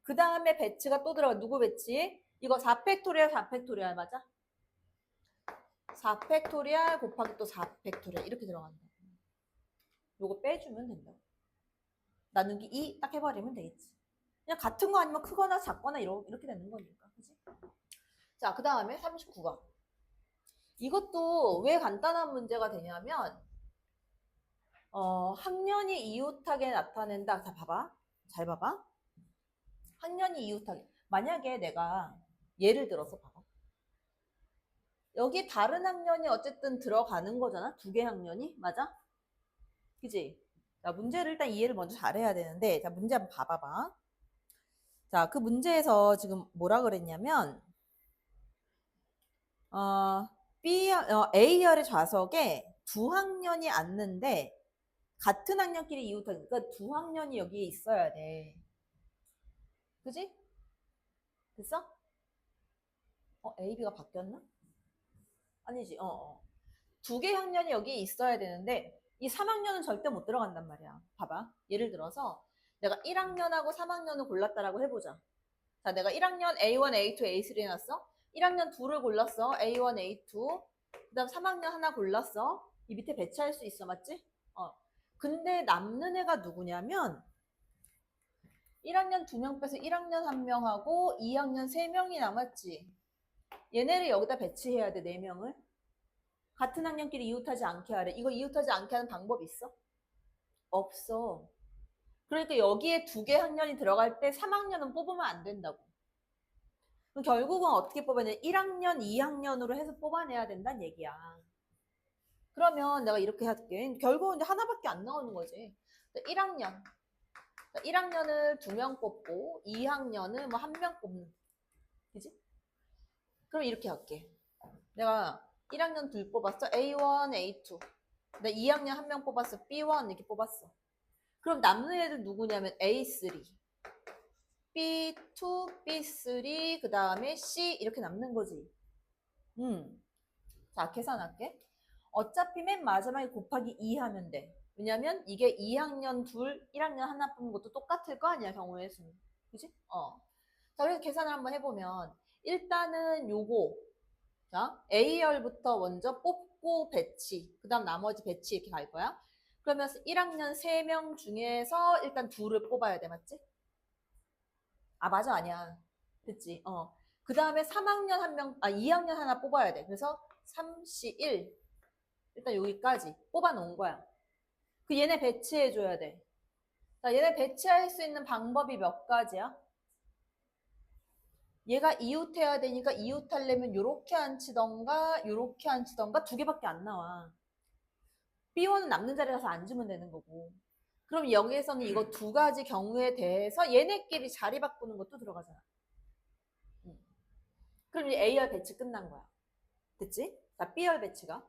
그 다음에 배치가 또 들어가. 누구 배치? 이거 4팩토리얼, 4팩토리얼 맞아? 4팩토리얼 곱하기 또 4팩토리얼 이렇게 들어간다. 요거 빼주면 된다고. 나누기 2 딱 해버리면 되겠지. 그냥 같은 거 아니면 크거나 작거나 이렇게 되는 거니까. 그치? 자, 그 다음에 39번. 이것도 왜 간단한 문제가 되냐면 학년이 이웃하게 나타낸다. 자, 봐봐. 잘 봐봐. 학년이 이웃하게. 만약에 내가 예를 들어서 봐봐. 여기 다른 학년이 어쨌든 들어가는 거잖아. 두 개 학년이. 맞아? 그지? 자, 문제를 일단 이해를 먼저 잘해야 되는데, 자, 문제 한번 봐봐봐. 자, 그 문제에서 지금 뭐라 그랬냐면, 어, A열의 좌석에 두 학년이 앉는데, 같은 학년끼리 이웃하기. 그러니까 두 학년이 여기에 있어야 돼. 그지? 됐어? A, B가 바뀌었나? 아니지, 두 개 학년이 여기에 있어야 되는데, 이 3학년은 절대 못 들어간단 말이야. 봐봐. 예를 들어서, 내가 1학년하고 3학년을 골랐다라고 해보자. 자, 내가 1학년 A1, A2, A3 해놨어. 1학년 둘을 골랐어. A1, A2. 그 다음 3학년 하나 골랐어. 이 밑에 배치할 수 있어. 맞지? 근데 남는 애가 누구냐면, 1학년 2명 빼서 1학년 1명하고 2학년 3명이 남았지. 얘네를 여기다 배치해야 돼, 4명을. 같은 학년끼리 이웃하지 않게 하래. 이거 이웃하지 않게 하는 방법 있어? 없어. 그러니까 여기에 두 개 학년이 들어갈 때 3학년은 뽑으면 안 된다고. 그럼 결국은 어떻게 뽑아내? 1학년, 2학년으로 해서 뽑아내야 된다는 얘기야. 그러면 내가 이렇게 할게. 결국은 이제 하나밖에 안 나오는 거지. 1학년. 1학년을 2명 뽑고 2학년을 뭐 1명 뽑는. 그지? 그럼 이렇게 할게. 내가 1학년 둘 뽑았어. A1, A2. 나 2학년 1명 뽑았어. B1 이렇게 뽑았어. 그럼 남는 애들 누구냐면 A3, B2, B3, 그 다음에 C 이렇게 남는 거지. 자, 계산할게. 어차피 맨 마지막에 곱하기 2 하면 돼. 왜냐면 이게 2학년 둘, 1학년 하나 뽑는 것도 똑같을 거 아니야, 경우의 수는. 그지? 자, 그래서 계산을 한번 해보면 일단은 요거 자, A열부터 먼저 뽑고 배치, 그 다음 나머지 배치 이렇게 갈 거야. 그러면 1학년 3명 중에서 일단 둘을 뽑아야 돼, 맞지? 아, 맞아, 아니야. 됐지? 그 다음에 3학년 1명, 2학년 하나 뽑아야 돼. 그래서 3, 1. 일단 여기까지 뽑아 놓은 거야. 그 얘네 배치해줘야 돼. 자, 얘네 배치할 수 있는 방법이 몇 가지야? 얘가 이웃해야 되니까 이웃하려면 요렇게 앉히던가 요렇게 앉히던가 두 개밖에 안 나와. B1은 남는 자리에 가서 앉으면 되는 거고. 그럼 여기에서는 이거 두 가지 경우에 대해서 얘네끼리 자리 바꾸는 것도 들어가잖아. 그럼 이제 A열 배치 끝난 거야. 됐지? 자, B열 배치가.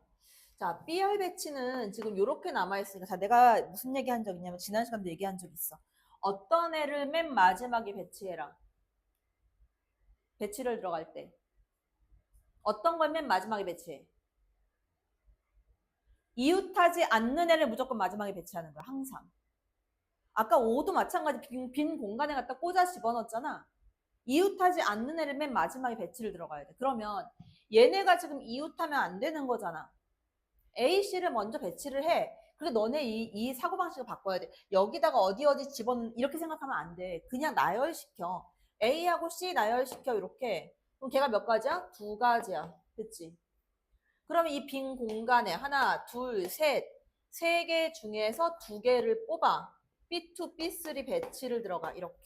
자, B열 배치는 지금 요렇게 남아있으니까. 자, 내가 무슨 얘기 한 적 있냐면 지난 시간도 얘기한 적 있어. 어떤 애를 맨 마지막에 배치해라. 배치를 들어갈 때. 어떤 걸 맨 마지막에 배치해? 이웃하지 않는 애를 무조건 마지막에 배치하는 거야. 항상. 아까 5도 마찬가지 빈 공간에 갖다 꽂아 집어넣었잖아. 이웃하지 않는 애를 맨 마지막에 배치를 들어가야 돼. 그러면 얘네가 지금 이웃하면 안 되는 거잖아. A, C를 먼저 배치를 해. 그래 너네 이 사고방식을 바꿔야 돼. 여기다가 어디 집어넣는 이렇게 생각하면 안 돼. 그냥 나열시켜. A하고 C 나열시켜 이렇게. 그럼 걔가 몇 가지야? 두 가지야. 그치? 그러면 이 빈 공간에 하나, 둘, 셋, 세 개 중에서 두 개를 뽑아. B2, B3 배치를 들어가. 이렇게.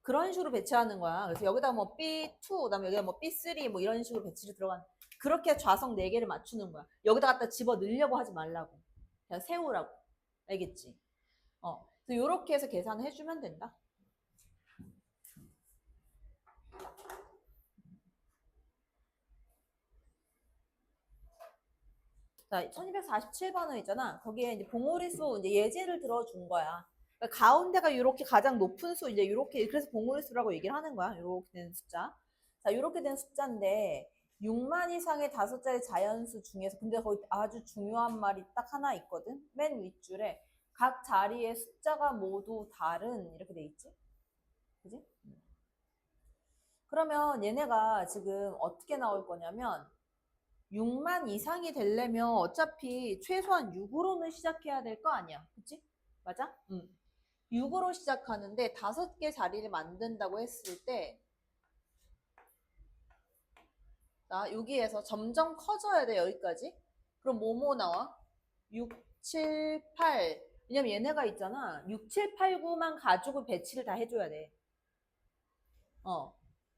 그런 식으로 배치하는 거야. 그래서 여기다 뭐 B2, 그다음에 여기다 뭐 B3 뭐 이런 식으로 배치를 들어간. 그렇게 좌석 4개를 맞추는 거야. 여기다 갖다 집어 넣으려고 하지 말라고. 그냥 세우라고. 알겠지? 그래서 이렇게 해서 계산을 해주면 된다. 자, 1247번호 있잖아. 거기에 이제 봉오리수 이제 예제를 들어준 거야. 그러니까 가운데가 이렇게 가장 높은 수, 이제 이렇게, 그래서 봉오리수라고 얘기를 하는 거야. 이렇게 된 숫자. 자, 이렇게 된 숫자인데, 6만 이상의 5자리 자연수 중에서, 근데 거기 아주 중요한 말이 딱 하나 있거든? 맨 윗줄에. 각 자리의 숫자가 모두 다른, 이렇게 돼 있지? 그지? 그러면 얘네가 지금 어떻게 나올 거냐면, 6만 이상이 되려면 어차피 최소한 6으로는 시작해야 될 거 아니야. 그치? 맞아? 6으로 시작하는데 5개 자리를 만든다고 했을 때 나 여기에서 점점 커져야 돼, 여기까지. 그럼 뭐뭐 나와? 6, 7, 8. 왜냐면 얘네가 있잖아. 6, 7, 8, 9만 가지고 배치를 다 해줘야 돼.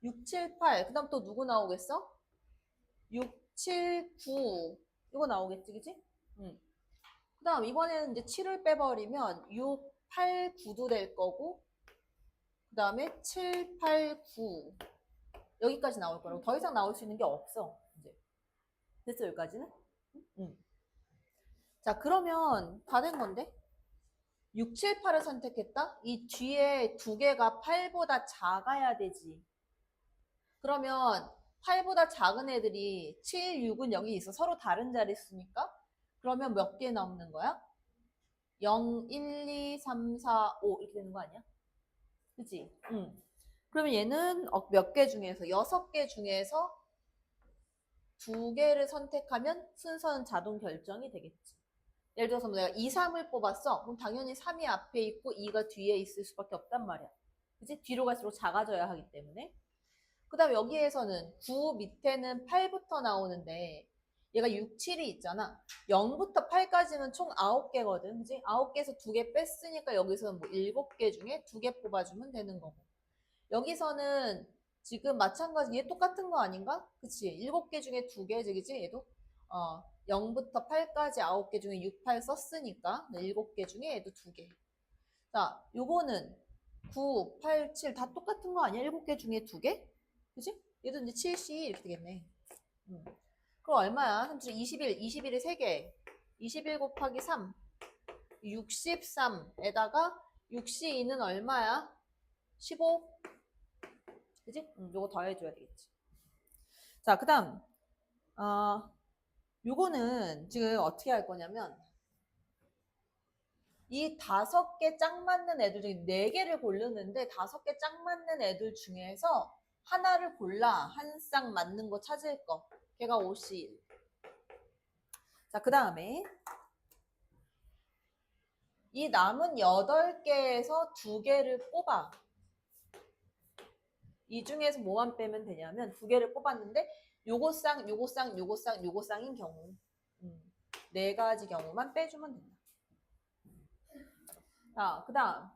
6, 7, 8. 그 다음 또 누구 나오겠어? 6, 7, 9. 이거 나오겠지, 그치? 응. 그 다음 이번에는 이제 7을 빼버리면 6, 8, 9도 될 거고, 그 다음에 7, 8, 9. 여기까지 나올 거라고. 더 이상 나올 수 있는 게 없어. 이제. 됐어, 여기까지는? 응. 자, 그러면 다 된 건데? 6, 7, 8을 선택했다? 이 뒤에 두 개가 8보다 작아야 되지. 그러면 8보다 작은 애들이 7, 6은 여기 있어. 서로 다른 자릿수니까. 그러면 몇 개 남는 거야? 0, 1, 2, 3, 4, 5 이렇게 되는 거 아니야? 그치? 응. 그러면 얘는 몇 개 중에서 6개 중에서 2개를 선택하면 순서는 자동 결정이 되겠지. 예를 들어서 내가 2, 3을 뽑았어. 그럼 당연히 3이 앞에 있고 2가 뒤에 있을 수밖에 없단 말이야. 그치? 뒤로 갈수록 작아져야 하기 때문에. 그 다음에 여기에서는 9 밑에는 8부터 나오는데 얘가 6, 7이 있잖아. 0부터 8까지는 총 9개거든. 그치? 9개에서 2개 뺐으니까 여기서는 뭐 7개 중에 2개 뽑아주면 되는 거고. 여기서는 지금 마찬가지 얘 똑같은 거 아닌가? 그치? 7개 중에 2개지, 그치? 얘도? 0부터 8까지 9개 중에 6, 8 썼으니까 7개 중에 얘도 2개. 자, 요거는 9, 8, 7 다 똑같은 거 아니야? 7개 중에 2개? 그치? 얘도 이제 7C 이렇게 되겠네. 그럼 얼마야? 37, 21, 21에 3개. 21 곱하기 3. 63에다가 62는 얼마야? 15? 그치? 요거 더해줘야 되겠지. 자, 그 다음, 요거는 지금 어떻게 할 거냐면, 이 5개 짝 맞는 애들 중에 4개를 고르는데 5개 짝 맞는 애들 중에서 하나를 골라. 한 쌍 맞는 거 찾을 거. 걔가 51. 자, 그 다음에 이 남은 8개에서 2개를 뽑아. 이 중에서 뭐만 빼면 되냐면 2개를 뽑았는데 요거 쌍, 요거 쌍, 요거 쌍, 요거 쌍인 경우 4가지 경우만 빼주면 된다. 자, 그 다음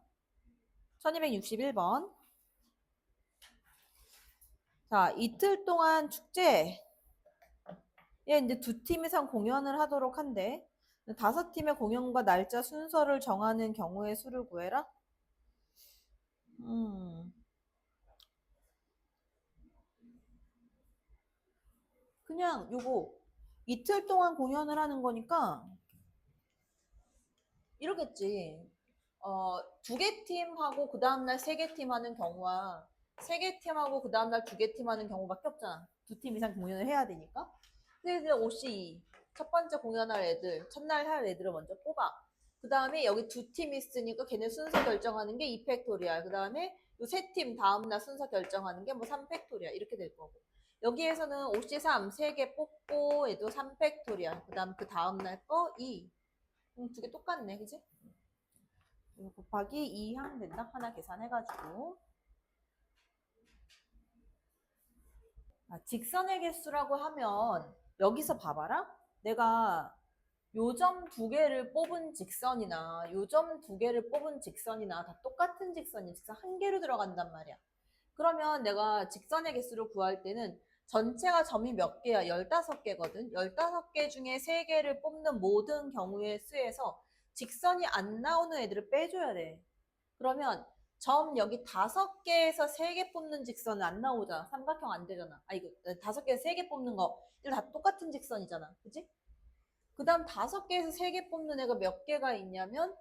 1261번. 자, 이틀 동안 축제. 얘 이제 2팀 이상 공연을 하도록 한대. 5팀의 공연과 날짜 순서를 정하는 경우의 수를 구해라. 그냥 요거 이틀 동안 공연을 하는 거니까 이러겠지. 2개 팀하고 그 다음날 3개 팀 하는 경우와 3개 팀하고 그 다음날 2개 팀 하는 경우밖에 없잖아. 2팀 이상 공연을 해야 되니까. 근데 OC 첫 번째 공연할 애들, 첫날 할 애들을 먼저 뽑아. 그 다음에 여기 2팀 있으니까 걔네 순서 결정하는 게 2팩토리얼. 그 다음에 요 3팀 다음날 순서 결정하는 게 뭐 3팩토리얼. 이렇게 될 거고. 여기에서는 OC3 3개 뽑고 얘도 3팩토리얼. 그 다음 그 다음날 거 2. 2개 똑같네. 그지? 곱하기 2 하면 된다. 하나 계산해가지고. 직선의 개수라고 하면 여기서 봐봐라. 내가 요점 2개를 뽑은 직선이나 요점 2개를 뽑은 직선이나 다 똑같은 직선이 직선 1개로 들어간단 말이야. 그러면 내가 직선의 개수를 구할 때는 전체가 점이 몇 개야? 15개거든. 15개 중에 3개를 뽑는 모든 경우의 수에서 직선이 안 나오는 애들을 빼줘야 돼. 그러면 점 여기 5개에서 3개 뽑는 직선은 안 나오잖아. 삼각형 안 되잖아. 이거 5개에서 3개 뽑는 거 이거 다 똑같은 직선이잖아. 그치? 그 다음 5개에서 3개 뽑는 애가 몇 개가 있냐면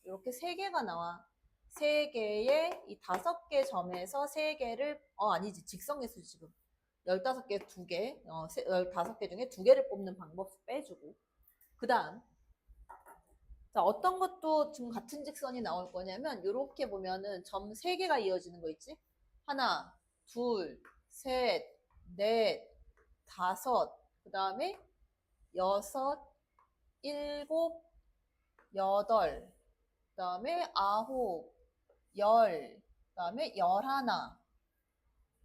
이렇게 3개가 나와. 3개의 이 5개 점에서 3개를 아니지. 직선계수 지금 15개 2개 15개 중에 2개를 뽑는 방법 빼주고 그 다음 자, 어떤 것도 지금 같은 직선이 나올 거냐면 이렇게 보면은 점 3개가 이어지는 거 있지? 하나, 둘, 셋, 넷, 다섯, 그 다음에 여섯, 일곱, 여덟, 그 다음에 아홉, 열, 그 다음에 11.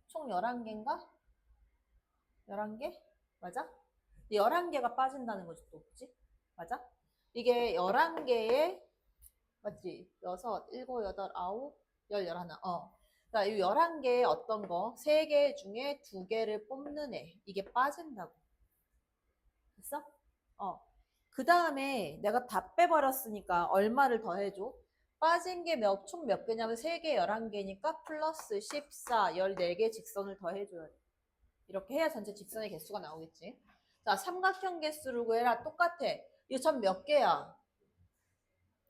총 11개인가? 11개? 맞아? 11개가 빠진다는 거지 또, 그치? 맞아? 이게 11개에 맞지? 6, 7, 8, 9, 10, 11. 그러니까 이 11개의 어떤 거, 3개 중에 2개를 뽑는 애. 이게 빠진다고. 됐어? 어. 그 다음에 내가 다 빼버렸으니까 얼마를 더 해줘? 빠진 게 총 몇 개냐면 3개, 11개니까 플러스 14, 14개 직선을 더 해줘야 돼. 이렇게 해야 전체 직선의 개수가 나오겠지. 자, 삼각형 개수를 구해라. 똑같아. 이거 점 몇 개야?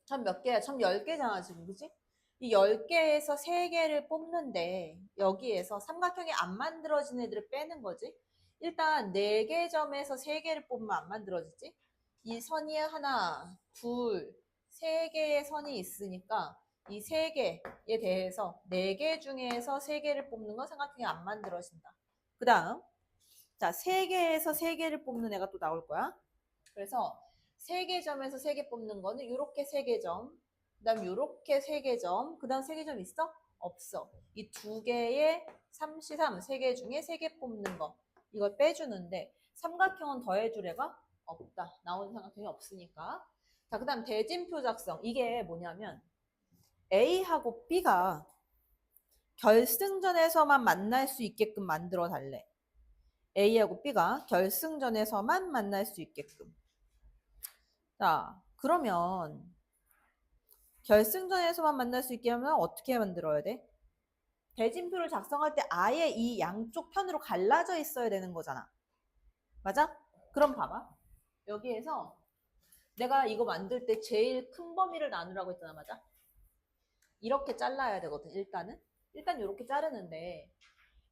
점 몇 개야? 점 10개잖아, 지금. 그지? 이 10개에서 3개를 뽑는데, 여기에서 삼각형이 안 만들어진 애들을 빼는 거지. 일단 4개 점에서 3개를 뽑으면 안 만들어지지. 이 선이 하나, 둘, 3개의 선이 있으니까 이 3개에 대해서 4개 중에서 3개를 뽑는 건 삼각형이 안 만들어진다. 그 다음, 자, 3개에서 3개를 뽑는 애가 또 나올 거야. 그래서 3개 점에서 3개 뽑는 거는 이렇게 3개 점, 그 다음 이렇게 3개 점, 그 다음 3개 점 있어? 없어. 이 2개의 33, 3개 중에 3개 뽑는 거. 이걸 빼주는데 삼각형은 더해줄 애가 없다. 나오는 삼각형이 없으니까. 자, 그 다음 대진표 작성. 이게 뭐냐면 A하고 B가 결승전에서만 만날 수 있게끔 만들어 달래. A하고 B가 결승전에서만 만날 수 있게끔. 자, 그러면 결승전에서만 만날 수 있게 하면 어떻게 만들어야 돼? 대진표를 작성할 때 아예 이 양쪽 편으로 갈라져 있어야 되는 거잖아. 맞아? 그럼 봐봐. 여기에서 내가 이거 만들 때 제일 큰 범위를 나누라고 했잖아. 맞아? 이렇게 잘라야 되거든, 일단은. 일단 이렇게 자르는데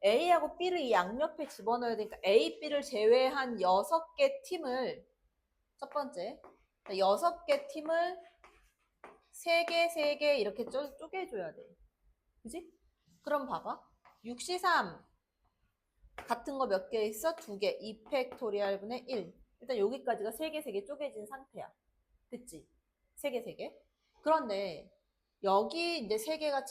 A하고 B를 이 양옆에 집어넣어야 되니까 A, B를 제외한 6개 팀을 첫 번째 6개 팀을 3개, 3개 이렇게 쪼개줘야 돼. 그지? 그럼 봐봐. 6C3 같은 거 몇 개 있어? 2개. 2팩토리얼 분의 1. 일단 여기까지가 3개, 3개 쪼개진 상태야. 됐지? 3개, 3개. 그런데 여기 이제 3개가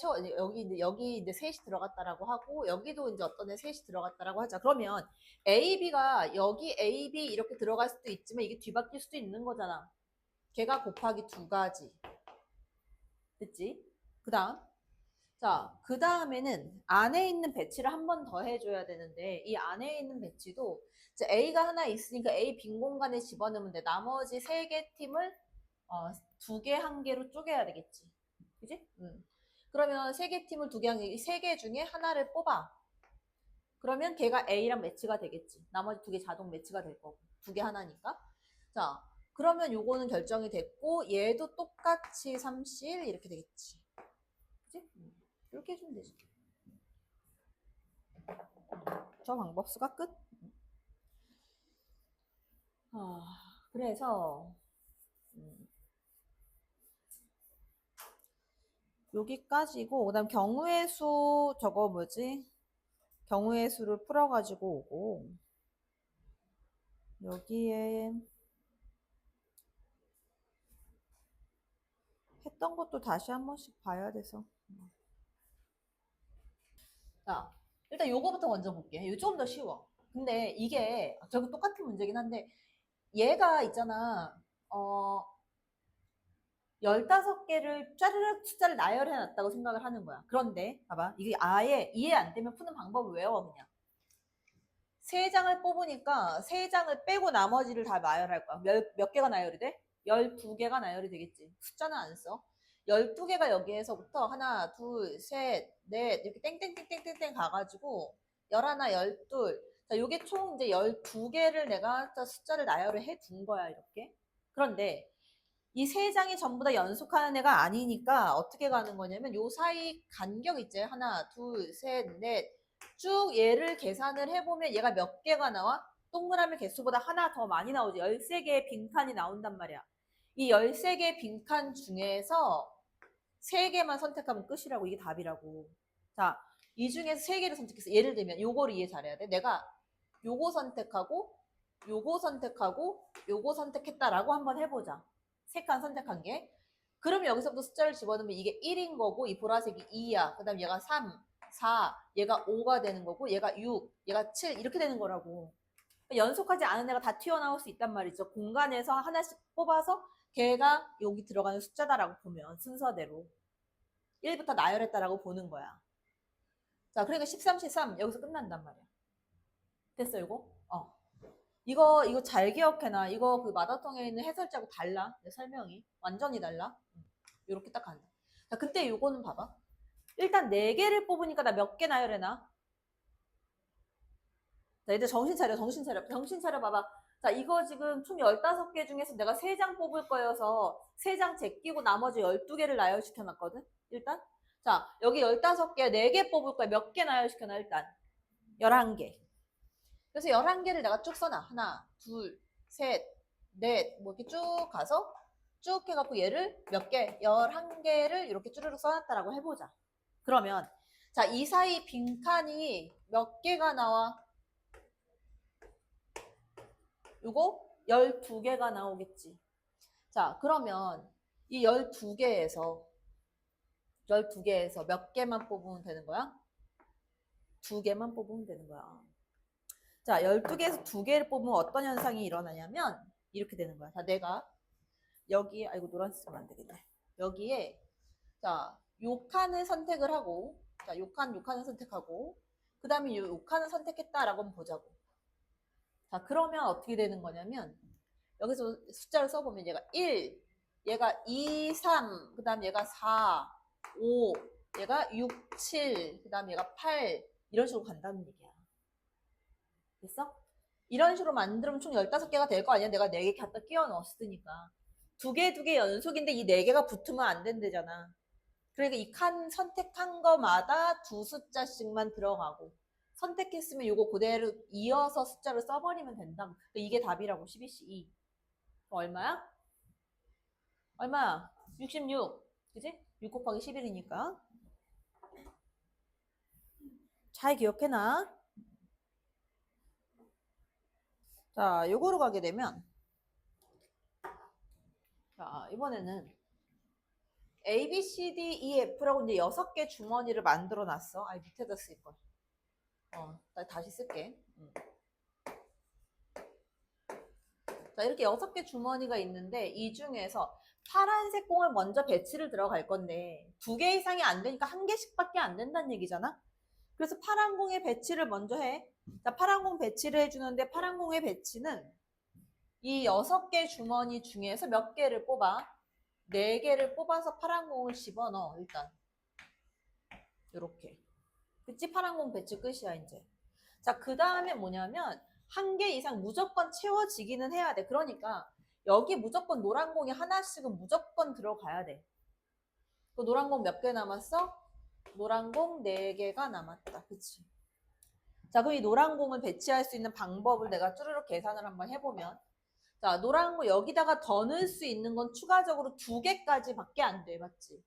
여기 이제 셋이 들어갔다라고 하고 여기도 이제 어떤 애 셋이 들어갔다라고 하자. 그러면 A, B가 여기 A, B 이렇게 들어갈 수도 있지만 이게 뒤바뀔 수도 있는 거잖아. 걔가 곱하기 2가지. 됐지? 그 다음. 자, 그 다음에는 안에 있는 배치를 한 번 더 해줘야 되는데 이 안에 있는 배치도 이제 A가 하나 있으니까 A 빈 공간에 집어넣으면 돼. 나머지 3개 팀을 2개, 1개로 쪼개야 되겠지. 그지? 그러면 3개 팀을 2개, 1개, 3개 중에 하나를 뽑아. 그러면 걔가 A랑 매치가 되겠지. 나머지 2개 자동 매치가 될 거고. 2개 하나니까. 자, 그러면 요거는 결정이 됐고 얘도 똑같이 3실 이렇게 되겠지. 그지? 이렇게 해주면 되지. 저 방법 수가 끝. 그래서 여기까지고 그다음 경우의 수 저거 뭐지? 경우의 수를 풀어가지고 오고 여기에 했던 것도 다시 한 번씩 봐야 돼서. 자, 일단 요거부터 먼저 볼게. 이거 조금 더 쉬워. 근데 이게 결국 똑같은 문제긴 한데 얘가 있잖아. 15개를 짜르륵 숫자를 나열해 놨다고 생각을 하는 거야. 그런데 봐봐. 이게 아예 이해 안 되면 푸는 방법을 외워 그냥. 3장을 뽑으니까 3장을 빼고 나머지를 다 나열할 거야. 몇 개가 나열이 돼? 12개가 나열이 되겠지. 숫자는 안 써. 12개가 여기에서부터 하나, 둘, 셋, 넷 이렇게 땡땡땡땡땡땡 가가지고 11, 12. 자, 요게 총 이제 12개를 내가 숫자를 나열을 해 둔 거야, 이렇게. 그런데 이 3장이 전부 다 연속하는 애가 아니니까 어떻게 가는 거냐면 요 사이 간격 있지? 하나, 둘, 셋, 넷. 쭉 얘를 계산을 해보면 얘가 몇 개가 나와? 동그라미 개수보다 하나 더 많이 나오지. 13개의 빈칸이 나온단 말이야. 이 13개의 빈칸 중에서 3개만 선택하면 끝이라고. 이게 답이라고. 자, 이 중에서 3개를 선택했어. 예를 들면 요거를 이해 잘해야 돼. 내가 요거 선택하고 요거 선택하고 요거 선택했다라고 한번 해보자. 3칸 선택한 게. 그러면 여기서부터 숫자를 집어넣으면 이게 1인 거고 이 보라색이 2야. 그 다음 얘가 3, 4, 얘가 5가 되는 거고 얘가 6, 얘가 7 이렇게 되는 거라고. 연속하지 않은 애가 다 튀어나올 수 있단 말이죠. 공간에서 하나씩 뽑아서 걔가 여기 들어가는 숫자다라고 보면 순서대로 1부터 나열했다라고 보는 거야. 자, 그러니까 13, 13 여기서 끝난단 말이야. 됐어 이거? 이거 잘 기억해놔. 이거 그 마더텅에 있는 해설자하고 달라. 내 설명이 완전히 달라. 이렇게 딱 간다. 자, 그때 요거는 봐봐. 일단 4개를 뽑으니까 나 몇 개 나열해놔? 자, 이제 정신 차려, 정신 차려. 정신 차려 봐봐. 자, 이거 지금 총 15개 중에서 내가 3장 뽑을 거여서 3장 제끼고 나머지 12개를 나열시켜놨거든? 일단. 자, 여기 15개, 4개 뽑을 거야. 몇 개 나열시켜놔, 일단? 11개. 그래서 11개를 내가 쭉 써놔. 하나, 둘, 셋, 넷, 뭐 이렇게 쭉 가서 쭉 해갖고 얘를 몇 개, 11개를 이렇게 쭈르륵 써놨다라고 해보자. 그러면, 자, 이 사이 빈칸이 몇 개가 나와? 요거 12개가 나오겠지. 자, 그러면 이 12개에서 몇 개만 뽑으면 되는 거야? 2개만 뽑으면 되는 거야. 자, 12개에서 2개를 뽑으면 어떤 현상이 일어나냐면 이렇게 되는 거야. 자, 내가 여기에, 아이고 노란색 쓰면 안 되겠네. 여기에 자, 요 칸을 선택을 하고, 자, 요 칸을 선택하고, 그 다음에 요 칸을 선택했다라고 한번 보자고. 자, 그러면 어떻게 되는 거냐면 여기서 숫자를 써보면 얘가 1, 얘가 2, 3, 그 다음 얘가 4, 5, 얘가 6, 7, 그 다음 얘가 8 이런 식으로 간다는 얘기야. 됐어? 이런 식으로 만들면 총 15개가 될 거 아니야? 내가 4개 갖다 끼워 넣었으니까. 2개 연속인데 이 4개가 붙으면 안 된대잖아. 그러니까 이 칸 선택한 거마다 2숫자씩만 들어가고 선택했으면 요거 그대로 이어서 숫자를 써버리면 된다. 이게 답이라고. 12C2. 얼마야? 얼마야? 66. 그지? 6 곱하기 11이니까. 잘 기억해놔. 자, 요거로 가게 되면 자, 이번에는 A, B, C, D, E, F라고 이제 6개 주머니를 만들어 놨어. 아, 밑에다 쓸걸. 나 다시 쓸게. 자, 이렇게 6개 주머니가 있는데 이 중에서 파란색 공을 먼저 배치를 들어갈 건데 2개 이상이 안 되니까 1개씩밖에 안 된다는 얘기잖아. 그래서 파란 공의 배치를 먼저 해. 자, 파란 공 배치를 해주는데 파란 공의 배치는 이 6개 주머니 중에서 몇 개를 뽑아? 4개를 뽑아서 파란 공을 집어넣어. 일단 요렇게. 그치? 파란 공 배치 끝이야 이제. 자, 그 다음에 뭐냐면 1개 이상 무조건 채워지기는 해야 돼. 그러니까 여기 무조건 노란 공이 하나씩은 무조건 들어가야 돼. 그 노란 공 몇 개 남았어? 노란 공 4개가 남았다. 그치? 자, 그럼 이 노란 공을 배치할 수 있는 방법을 내가 쭈르륵 계산을 한번 해보면, 자, 노란 공 여기다가 더 넣을 수 있는 건 추가적으로 2개까지 밖에 안 돼. 맞지?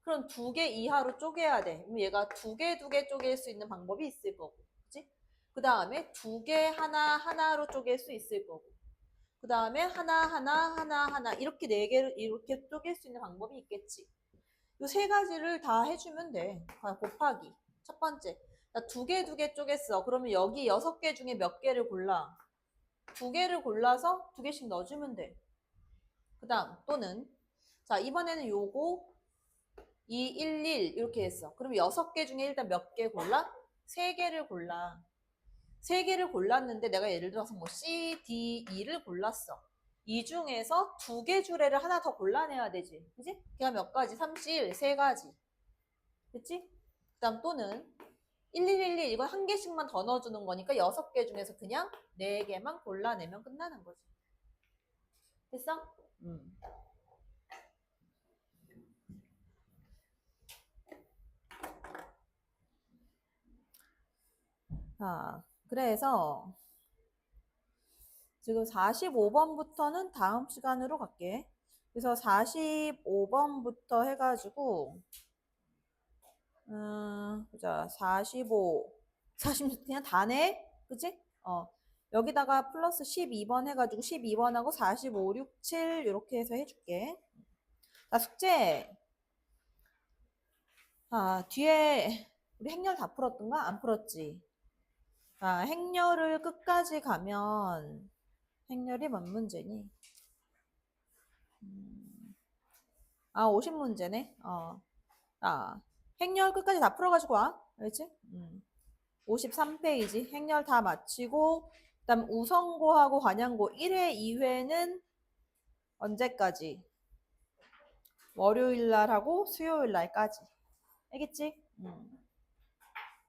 그럼 2개 이하로 쪼개야 돼. 그럼 얘가 2개 쪼갤 수 있는 방법이 있을 거고. 그치? 그 다음에 2개 하나로 쪼갤 수 있을 거고. 그 다음에 하나 이렇게 4개를 이렇게 쪼갤 수 있는 방법이 있겠지. 이 3가지를 다 해주면 돼. 곱하기. 첫 번째. 자, 2개 쪼갰어. 그러면 여기 6개 중에 몇 개를 골라? 2개를 골라서 2개씩 넣어주면 돼. 그 다음 또는 자, 이번에는 요거 2, 1, 1 이렇게 했어. 그럼 6개 중에 일단 몇 개 골라? 3개를 골라. 3개를 골랐는데 내가 예를 들어서 뭐 C, D, E를 골랐어. 이 중에서 2개 주례를 하나 더 골라내야 되지. 그치? 걔가 몇 가지? 3, C, 1, 3가지. 그치? 그 다음 또는 1111 이건 1개씩만 더 넣어주는 거니까 6개 중에서 그냥 4개만 골라내면 끝나는 거지. 됐어? 자, 그래서 지금 45번부터는 다음 시간으로 갈게. 그래서 45번부터 해가지고 보자. 46 그냥 다 내? 그치? 여기다가 플러스 12번 해가지고 12번하고 45, 6, 7 이렇게 해서 해줄게. 자, 숙제. 뒤에 우리 행렬 다 풀었던가? 안 풀었지? 자, 행렬을 끝까지 가면 행렬이 몇 문제니? 50문제네. 행렬 끝까지 다 풀어가지고 와. 알겠지? 53페이지. 행렬 다 마치고, 그다음 우성고하고 관양고 1회, 2회는 언제까지? 월요일 날 하고 수요일 날까지. 알겠지?